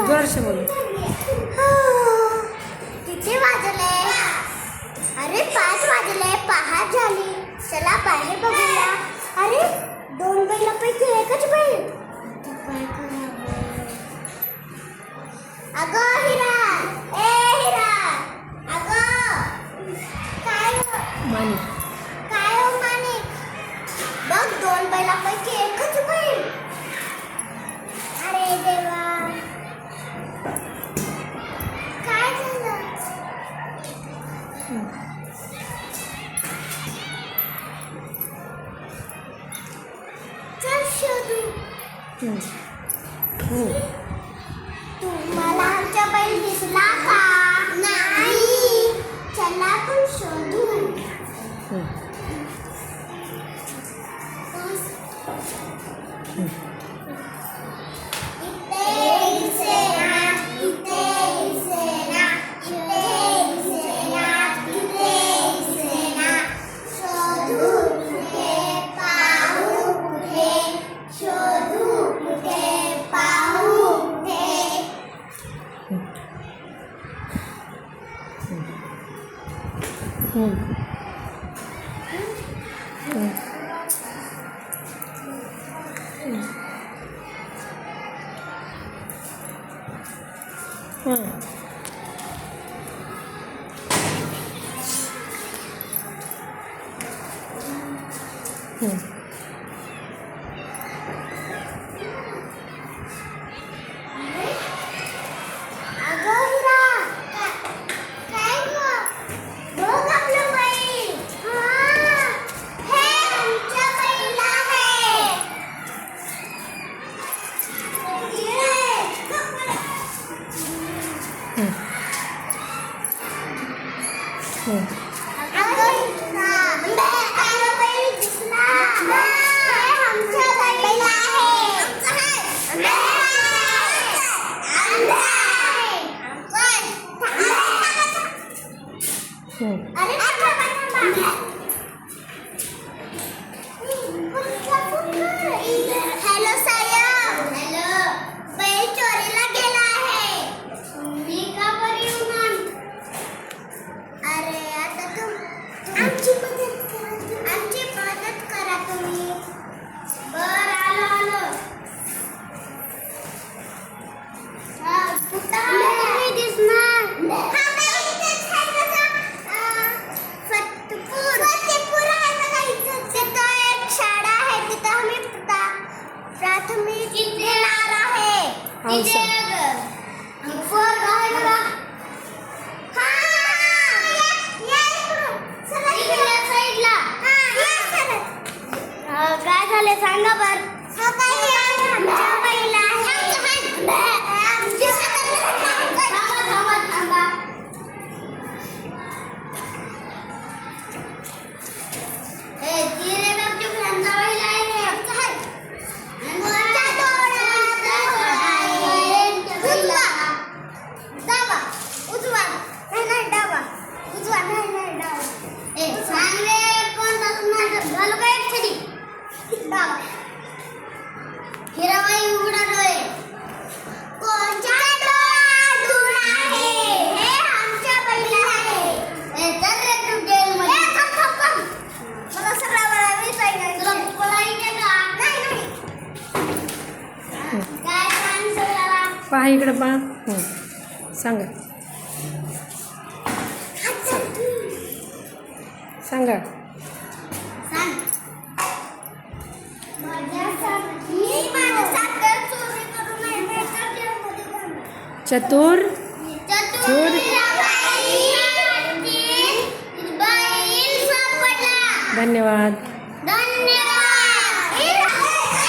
जोर से बोलो. किती वाजले? अरे 5 वाजले. 5 झाली. चला बाहेर बघूया. अरे 2 बैलापैकी एकच बैल. काय करावं? अगं हिरा, ए हिरा, अगं काय मानिक. काय हो मानिक? बघ 2 बैलापैकी एकच बैल. अरे देवा, काय झालं? चल शोधू. तुम्हाला आमचा बैल दिसला का? नाही. चला पण शोधू. हॅलो साहेब. हॅलो. बैल चोरीला गेला आहे. मी का बरी होणार? अरे आता आमची मदत करा तुम्ही. बर आलो. कुठं नाही दिसणार. फतेपूर आहे बघा इथं. तिथं एक शाळा आहे. तिथं आम्ही प्राथमिक देणार आहे. काय झाले सांगा बर. हिराबाई उघडा डोळे. कोणच्या डोळ्यातून आहे? हे आमच्या बैल आहे. ए चल रे तू जेलमध्ये. थांब. मला सगळं बरं विचारायचं. तुला पळाई का? नाही. काय सांग सगळ्याला. पहा इकडे पहा. सांगा. सांगा. चतुर धन्यवाद.